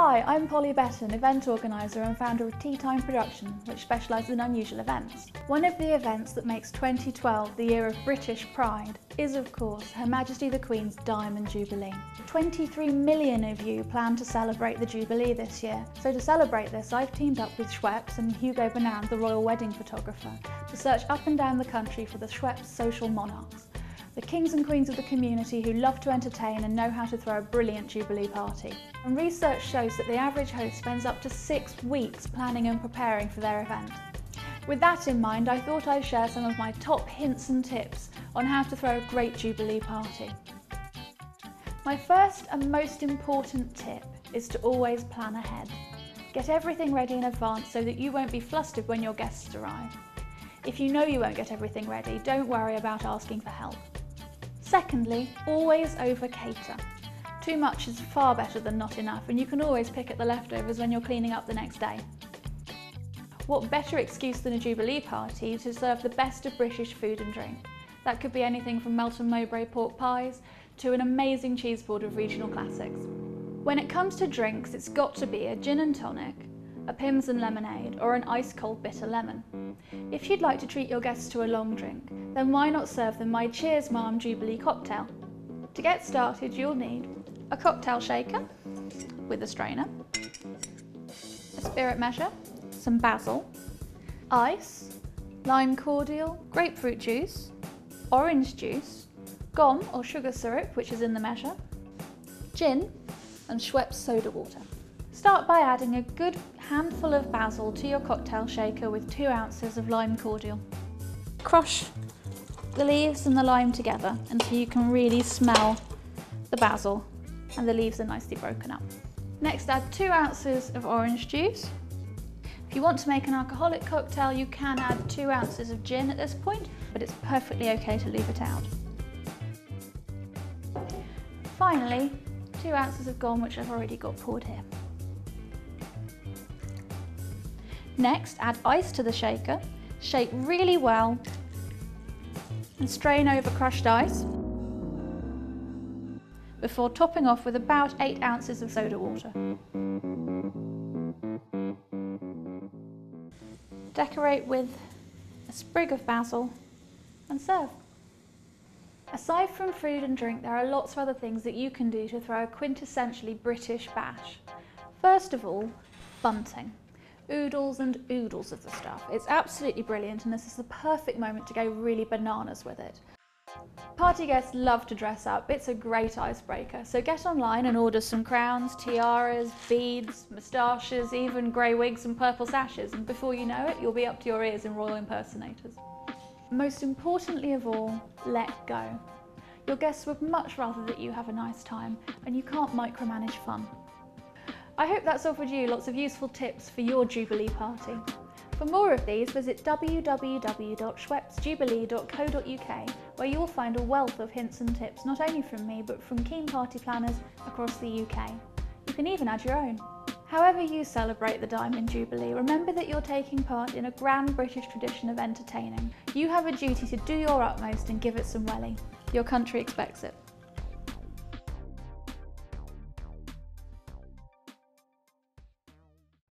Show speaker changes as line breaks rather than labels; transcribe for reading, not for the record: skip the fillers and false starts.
Hi, I'm Polly Betton, event organiser and founder of Tea Time Production, which specialises in unusual events. One of the events that makes 2012 the year of British pride is, of course, Her Majesty the Queen's Diamond Jubilee. 23 million of you plan to celebrate the Jubilee this year, so to celebrate this I've teamed up with SCHWEPPES and Hugo Bonan, the royal wedding photographer, to search up and down the country for the SCHWEPPES social monarchs, the kings and queens of the community who love to entertain and know how to throw a brilliant Jubilee party. And research shows that the average host spends up to 6 weeks planning and preparing for their event. With that in mind, I thought I'd share some of my top hints and tips on how to throw a great Jubilee party. My first and most important tip is to always plan ahead. Get everything ready in advance so that you won't be flustered when your guests arrive. If you know you won't get everything ready, don't worry about asking for help. Secondly, always over-cater. Too much is far better than not enough, and you can always pick at the leftovers when you're cleaning up the next day. What better excuse than a Jubilee party to serve the best of British food and drink? That could be anything from Melton Mowbray pork pies to an amazing cheese board of regional classics. When it comes to drinks, it's got to be a gin and tonic, a Pimm's and lemonade, or an ice-cold bitter lemon. If you'd like to treat your guests to a long drink, then why not serve them my Cheers Ma'am Jubilee cocktail? To get started, you'll need a cocktail shaker with a strainer, a spirit measure, some basil, ice, lime cordial, grapefruit juice, orange juice, gum or sugar syrup, which is in the measure, gin, and SCHWEPPES soda water. Start by adding a good handful of basil to your cocktail shaker with 2 ounces of lime cordial. Crush the leaves and the lime together until you can really smell the basil and the leaves are nicely broken up. Next, add 2 ounces of orange juice. If you want to make an alcoholic cocktail, you can add 2 ounces of gin at this point, but it's perfectly okay to leave it out. Finally, 2 ounces of gum, which I've already got poured here. Next, add ice to the shaker, shake really well, and strain over crushed ice before topping off with about 8 ounces of soda water. Decorate with a sprig of basil and serve. Aside from food and drink, there are lots of other things that you can do to throw a quintessentially British bash. First of all, bunting. Oodles and oodles of the stuff. It's absolutely brilliant, and this is the perfect moment to go really bananas with it. Party guests love to dress up. It's a great icebreaker, so get online and order some crowns, tiaras, beads, moustaches, even grey wigs and purple sashes, and before you know it, you'll be up to your ears in royal impersonators. Most importantly of all, let go. Your guests would much rather that you have a nice time, and you can't micromanage fun. I hope that's offered you lots of useful tips for your Jubilee party. For more of these, visit www.schweppesjubilee.co.uk, where you'll find a wealth of hints and tips, not only from me, but from keen party planners across the UK. You can even add your own. However you celebrate the Diamond Jubilee, remember that you're taking part in a grand British tradition of entertaining. You have a duty to do your utmost and give it some welly. Your country expects it.